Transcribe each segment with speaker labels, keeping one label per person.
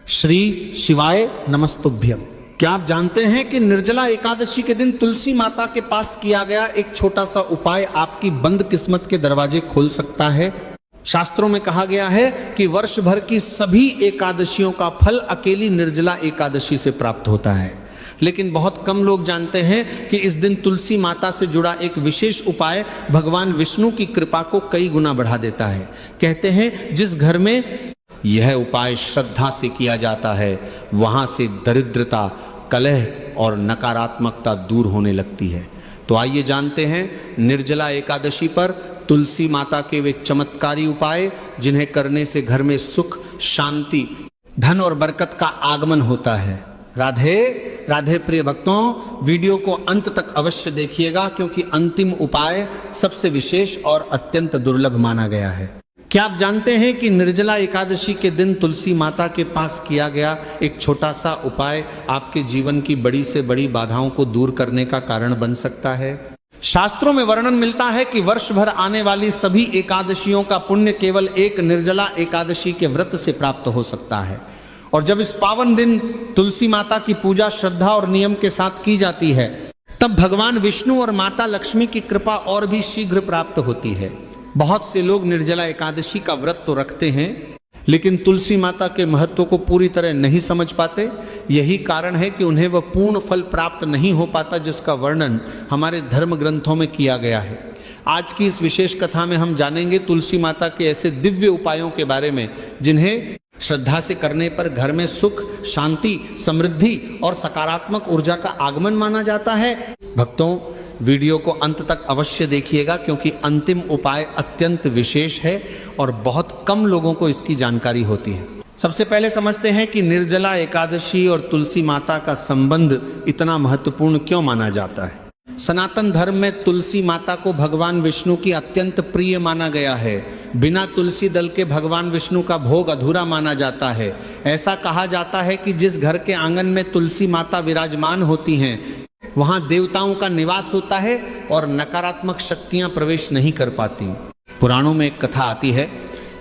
Speaker 1: श्री शिवाय नमस्तुभ्यम। क्या आप जानते हैं कि निर्जला एकादशी के दिन तुलसी माता के पास किया गया एक छोटा सा उपाय आपकी बंद किस्मत के दरवाजे खोल सकता है। शास्त्रों में कहा गया है कि वर्ष भर की सभी एकादशियों का फल अकेली निर्जला एकादशी से प्राप्त होता है, लेकिन बहुत कम लोग जानते हैं कि इस दिन तुलसी माता से जुड़ा एक विशेष उपाय भगवान विष्णु की कृपा को कई गुना बढ़ा देता है। कहते हैं जिस घर में यह उपाय श्रद्धा से किया जाता है वहां से दरिद्रता, कलह और नकारात्मकता दूर होने लगती है। तो आइए जानते हैं निर्जला एकादशी पर तुलसी माता के वे चमत्कारी उपाय जिन्हें करने से घर में सुख, शांति, धन और बरकत का आगमन होता है। राधे राधे प्रिय भक्तों, वीडियो को अंत तक अवश्य देखिएगा क्योंकि अंतिम उपाय सबसे विशेष और अत्यंत दुर्लभ माना गया है। क्या आप जानते हैं कि निर्जला एकादशी के दिन तुलसी माता के पास किया गया एक छोटा सा उपाय आपके जीवन की बड़ी से बड़ी बाधाओं को दूर करने का कारण बन सकता है। शास्त्रों में वर्णन मिलता है कि वर्ष भर आने वाली सभी एकादशियों का पुण्य केवल एक निर्जला एकादशी के व्रत से प्राप्त हो सकता है। और जब इस पावन दिन तुलसी माता की पूजा श्रद्धा और नियम के साथ की जाती है तब भगवान विष्णु और माता लक्ष्मी की कृपा और भी शीघ्र प्राप्त होती है। बहुत से लोग निर्जला एकादशी का व्रत तो रखते हैं लेकिन तुलसी माता के महत्व को पूरी तरह नहीं समझ पाते। यही कारण है कि उन्हें वह पूर्ण फल प्राप्त नहीं हो पाता जिसका वर्णन हमारे धर्म ग्रंथों में किया गया है। आज की इस विशेष कथा में हम जानेंगे तुलसी माता के ऐसे दिव्य उपायों के बारे में जिन्हें श्रद्धा से करने पर घर में सुख, शांति, समृद्धि और सकारात्मक ऊर्जा का आगमन माना जाता है। भक्तों, वीडियो को अंत तक अवश्य देखिएगा क्योंकि अंतिम उपाय अत्यंत विशेष है और बहुत कम लोगों को इसकी जानकारी होती है। सबसे पहले समझते हैं कि निर्जला एकादशी और तुलसी माता का संबंध इतना महत्वपूर्ण क्यों माना जाता है। सनातन धर्म में तुलसी माता को भगवान विष्णु की अत्यंत प्रिय माना गया है। बिना तुलसी दल के भगवान विष्णु का भोग अधूरा माना जाता है। ऐसा कहा जाता है कि जिस घर के आंगन में तुलसी माता विराजमान होती हैं वहां देवताओं का निवास होता है और नकारात्मक शक्तियां प्रवेश नहीं कर पाती। पुराणों में एक कथा आती है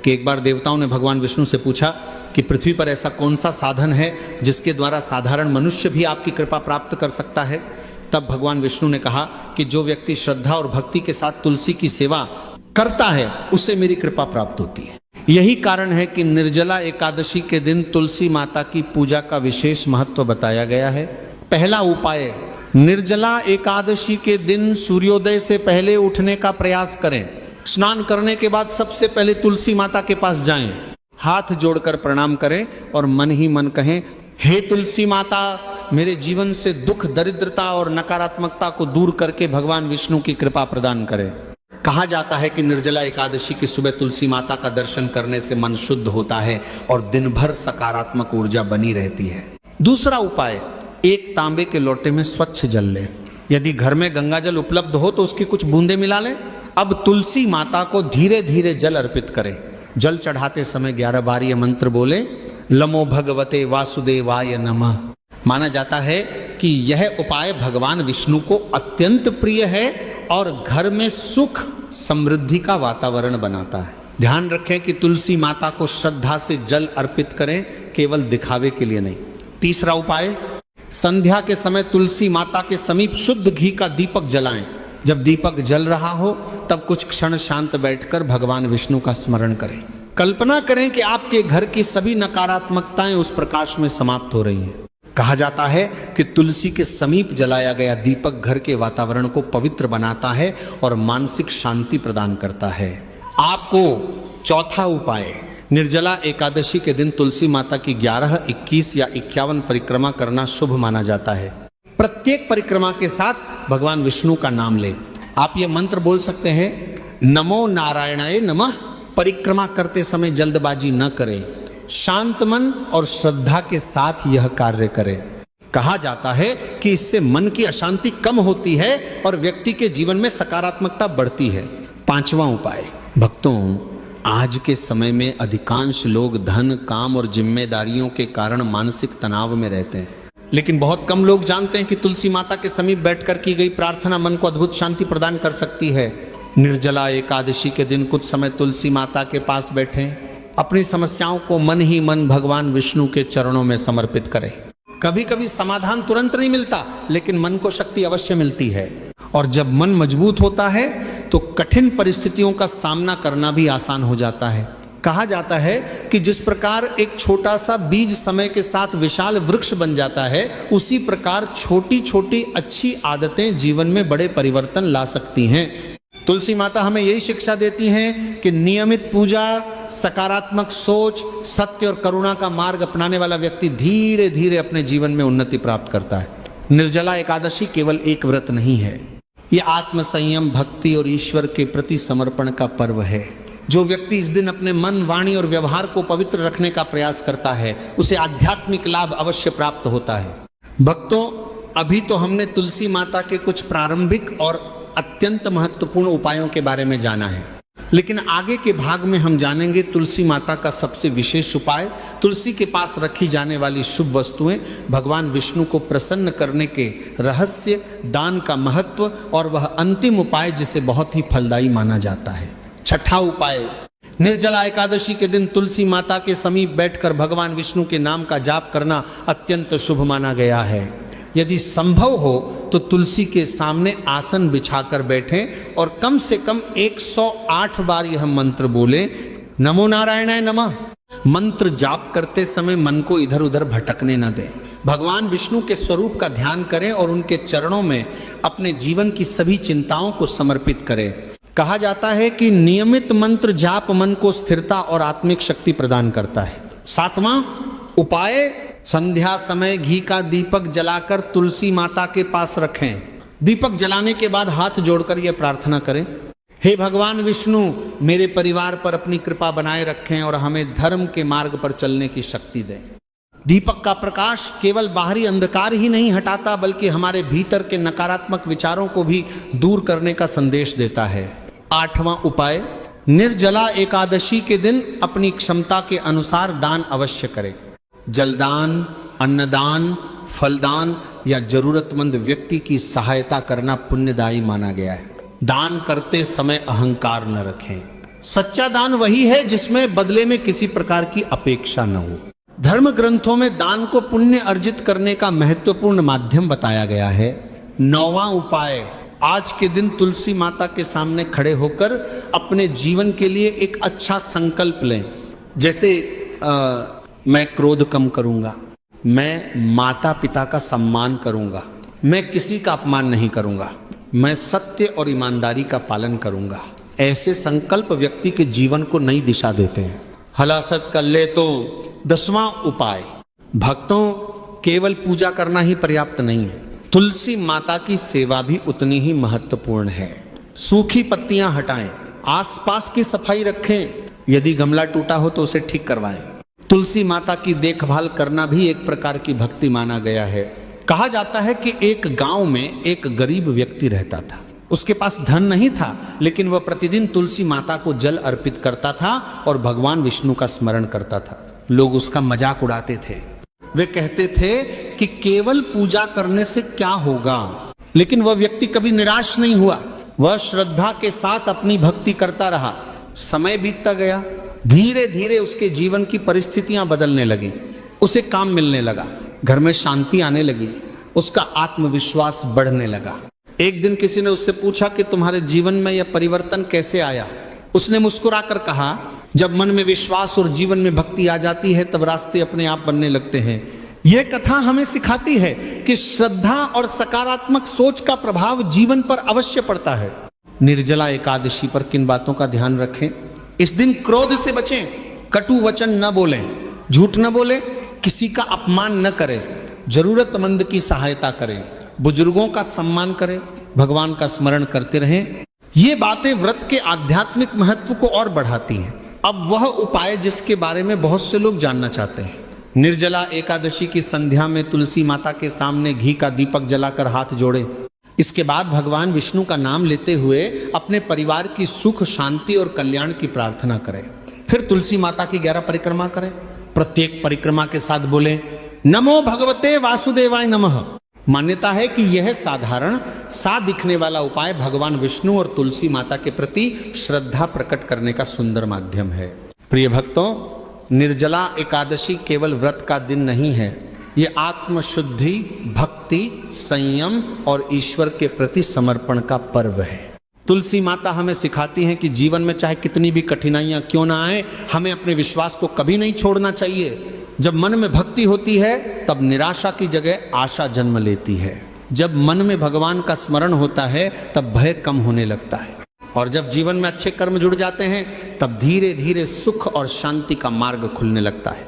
Speaker 1: कि एक बार देवताओं ने भगवान विष्णु से पूछा कि पृथ्वी पर ऐसा कौन सा साधन है जिसके द्वारा साधारण मनुष्य भी आपकी कृपा प्राप्त कर सकता है। तब भगवान विष्णु ने कहा कि जो व्यक्ति श्रद्धा और भक्ति के साथ तुलसी की सेवा करता है उससे मेरी कृपा प्राप्त होती है। यही कारण है कि निर्जला एकादशी के दिन तुलसी माता की पूजा का विशेष महत्व बताया गया है। पहला उपाय, निर्जला एकादशी के दिन सूर्योदय से पहले उठने का प्रयास करें। स्नान करने के बाद सबसे पहले तुलसी माता के पास जाएं, हाथ जोड़कर प्रणाम करें और मन ही मन कहें, हे तुलसी माता, मेरे जीवन से दुख, दरिद्रता और नकारात्मकता को दूर करके भगवान विष्णु की कृपा प्रदान करें। कहा जाता है कि निर्जला एकादशी की सुबह तुलसी माता का दर्शन करने से मन शुद्ध होता है और दिन भर सकारात्मक ऊर्जा बनी रहती है। दूसरा उपाय, एक तांबे के लोटे में स्वच्छ जल लें। यदि घर में गंगा जल उपलब्ध हो तो उसकी कुछ बूंदें मिला लें। अब तुलसी माता को धीरे धीरे जल अर्पित करें। जल चढ़ाते समय 11 बार ये मंत्र बोले, लमो भगवते वासुदेवाय नमः। माना जाता है कि यह उपाय भगवान विष्णु को अत्यंत प्रिय है और घर में सुख, समृद्धि का वातावरण बनाता है। ध्यान रखें कि तुलसी माता को श्रद्धा से जल अर्पित करें, केवल दिखावे के लिए नहीं। तीसरा उपाय, संध्या के समय तुलसी माता के समीप शुद्ध घी का दीपक जलाएं। जब दीपक जल रहा हो तब कुछ क्षण शांत बैठकर भगवान विष्णु का स्मरण करें। कल्पना करें कि आपके घर की सभी नकारात्मकताएं उस प्रकाश में समाप्त हो रही हैं। कहा जाता है कि तुलसी के समीप जलाया गया दीपक घर के वातावरण को पवित्र बनाता है और मानसिक शांति प्रदान करता है। आपको चौथा उपाय, निर्जला एकादशी के दिन तुलसी माता की 11, 21 या 51 परिक्रमा करना शुभ माना जाता है। प्रत्येक परिक्रमा के साथ भगवान विष्णु का नाम लें। आप ये मंत्र बोल सकते हैं, नमो नारायणाय नमः। परिक्रमा करते समय जल्दबाजी न करें, शांत मन और श्रद्धा के साथ यह कार्य करें। कहा जाता है कि इससे मन की अशांति कम होती है और व्यक्ति के जीवन में सकारात्मकता बढ़ती है। पांचवा उपाय, भक्तों, आज के समय में अधिकांश लोग धन, काम और जिम्मेदारियों के कारण मानसिक तनाव में रहते हैं, लेकिन बहुत कम लोग जानते हैं कि तुलसी माता के समीप बैठकर की गई प्रार्थना मन को अद्भुत शांति प्रदान कर सकती है। निर्जला एकादशी के दिन कुछ समय तुलसी माता के पास बैठें, अपनी समस्याओं को मन ही मन भगवान विष्णु के चरणों में समर्पित करें। कभी कभी समाधान तुरंत नहीं मिलता, लेकिन मन को शक्ति अवश्य मिलती है। और जब मन मजबूत होता है तो कठिन परिस्थितियों का सामना करना भी आसान हो जाता है। कहा जाता है कि जिस प्रकार एक छोटा सा बीज समय के साथ विशाल वृक्ष बन जाता है, उसी प्रकार छोटी छोटी अच्छी आदतें जीवन में बड़े परिवर्तन ला सकती हैं। तुलसी माता हमें यही शिक्षा देती हैं कि नियमित पूजा, सकारात्मक सोच, सत्य और करुणा का मार्ग अपनाने वाला व्यक्ति धीरे धीरे अपने जीवन में उन्नति प्राप्त करता है। निर्जला एकादशी केवल एक व्रत नहीं है, ये आत्म संयम, भक्ति और ईश्वर के प्रति समर्पण का पर्व है। जो व्यक्ति इस दिन अपने मन, वाणी और व्यवहार को पवित्र रखने का प्रयास करता है, उसे आध्यात्मिक लाभ अवश्य प्राप्त होता है। भक्तों, अभी तो हमने तुलसी माता के कुछ प्रारंभिक और अत्यंत महत्वपूर्ण उपायों के बारे में जाना है, लेकिन आगे के भाग में हम जानेंगे तुलसी माता का सबसे विशेष उपाय, तुलसी के पास रखी जाने वाली शुभ वस्तुएं, भगवान विष्णु को प्रसन्न करने के रहस्य, दान का महत्व और वह अंतिम उपाय जिसे बहुत ही फलदायी माना जाता है। छठा उपाय, निर्जला एकादशी के दिन तुलसी माता के समीप बैठकर भगवान विष्णु के नाम का जाप करना अत्यंत शुभ माना गया है। यदि संभव हो तो तुलसी के सामने आसन बिछाकर बैठें और कम से कम 108 बार यह मंत्र बोले, नमो नारायणाय नमः। मंत्र जाप करते समय मन को इधर उधर भटकने न दें। भगवान विष्णु के स्वरूप का ध्यान करें और उनके चरणों में अपने जीवन की सभी चिंताओं को समर्पित करें। कहा जाता है कि नियमित मंत्र जाप मन को स्थिरता और आत्मिक शक्ति प्रदान करता है। सातवां उपाय, संध्या समय घी का दीपक जलाकर तुलसी माता के पास रखें। दीपक जलाने के बाद हाथ जोड़कर यह प्रार्थना करें, हे भगवान विष्णु, मेरे परिवार पर अपनी कृपा बनाए रखें और हमें धर्म के मार्ग पर चलने की शक्ति दें। दीपक का प्रकाश केवल बाहरी अंधकार ही नहीं हटाता, बल्कि हमारे भीतर के नकारात्मक विचारों को भी दूर करने का संदेश देता है। आठवां उपाय, निर्जला एकादशी के दिन अपनी क्षमता के अनुसार दान अवश्य करें। जलदान, अन्नदान, फलदान या जरूरतमंद व्यक्ति की सहायता करना पुण्यदायी माना गया है। दान करते समय अहंकार न रखें। सच्चा दान वही है जिसमें बदले में किसी प्रकार की अपेक्षा न हो। धर्म ग्रंथों में दान को पुण्य अर्जित करने का महत्वपूर्ण माध्यम बताया गया है। नौवां उपाय, आज के दिन तुलसी माता के सामने खड़े होकर अपने जीवन के लिए एक अच्छा संकल्प लें। जैसे मैं क्रोध कम करूंगा, मैं माता पिता का सम्मान करूंगा, मैं किसी का अपमान नहीं करूंगा, मैं सत्य और ईमानदारी का पालन करूंगा। ऐसे संकल्प व्यक्ति के जीवन को नई दिशा देते हैं। हलासत कर ले तो 10वां उपाय, भक्तों, केवल पूजा करना ही पर्याप्त नहीं है, तुलसी माता की सेवा भी उतनी ही महत्वपूर्ण है। सूखी पत्तियां हटाएं, आसपास की सफाई रखें, यदि गमला टूटा हो तो उसे ठीक करवाएं। तुलसी माता की देखभाल करना भी एक प्रकार की भक्ति माना गया है। कहा जाता है कि एक गांव में एक गरीब व्यक्ति रहता था। उसके पास धन नहीं था, लेकिन वह प्रतिदिन तुलसी माता को जल अर्पित करता था और भगवान विष्णु का स्मरण करता था। लोग उसका मजाक उड़ाते थे। वे कहते थे कि केवल पूजा करने से क्या होगा, लेकिन वह व्यक्ति कभी निराश नहीं हुआ। वह श्रद्धा के साथ अपनी भक्ति करता रहा। समय बीतता गया, धीरे धीरे उसके जीवन की परिस्थितियां बदलने लगी, उसे काम मिलने लगा, घर में शांति आने लगी, उसका आत्मविश्वास बढ़ने लगा। एक दिन किसी ने उससे पूछा कि तुम्हारे जीवन में यह परिवर्तन कैसे आया। उसने मुस्कुराकर कहा, जब मन में विश्वास और जीवन में भक्ति आ जाती है तब रास्ते अपने आप बनने लगते हैं। यह कथा हमें सिखाती है कि श्रद्धा और सकारात्मक सोच का प्रभाव जीवन पर अवश्य पड़ता है। निर्जला एकादशी पर किन बातों का ध्यान रखें? इस दिन क्रोध से बचें, कटु वचन न बोलें, झूठ न बोलें, किसी का अपमान न करें, जरूरतमंद की सहायता करें, बुजुर्गों का सम्मान करें, भगवान का स्मरण करते रहें। ये बातें व्रत के आध्यात्मिक महत्व को और बढ़ाती हैं। अब वह उपाय जिसके बारे में बहुत से लोग जानना चाहते हैं। निर्जला एकादशी की संध्या में तुलसी माता के सामने घी का दीपक जलाकर हाथ जोड़ें। इसके बाद भगवान विष्णु का नाम लेते हुए अपने परिवार की सुख, शांति और कल्याण की प्रार्थना करें। फिर तुलसी माता की 11 परिक्रमा करें। प्रत्येक परिक्रमा के साथ बोलें, नमो भगवते वासुदेवाय नमः। मान्यता है कि यह साधारण सा दिखने वाला उपाय भगवान विष्णु और तुलसी माता के प्रति श्रद्धा प्रकट करने का सुंदर माध्यम है। प्रिय भक्तों, निर्जला एकादशी केवल व्रत का दिन नहीं है, ये आत्मशुद्धि, भक्ति, संयम और ईश्वर के प्रति समर्पण का पर्व है। तुलसी माता हमें सिखाती हैं कि जीवन में चाहे कितनी भी कठिनाइयां क्यों ना आए, हमें अपने विश्वास को कभी नहीं छोड़ना चाहिए। जब मन में भक्ति होती है तब निराशा की जगह आशा जन्म लेती है। जब मन में भगवान का स्मरण होता है तब भय कम होने लगता है, और जब जीवन में अच्छे कर्म जुड़ जाते हैं तब धीरे धीरे सुख और शांति का मार्ग खुलने लगता है।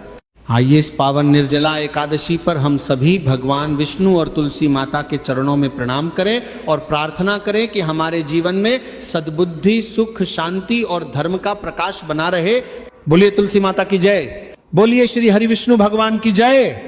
Speaker 1: आइए इस पावन निर्जला एकादशी पर हम सभी भगवान विष्णु और तुलसी माता के चरणों में प्रणाम करें और प्रार्थना करें कि हमारे जीवन में सद्बुद्धि, सुख, शांति और धर्म का प्रकाश बना रहे। बोलिए तुलसी माता की जय, बोलिए श्री हरि विष्णु भगवान की जय।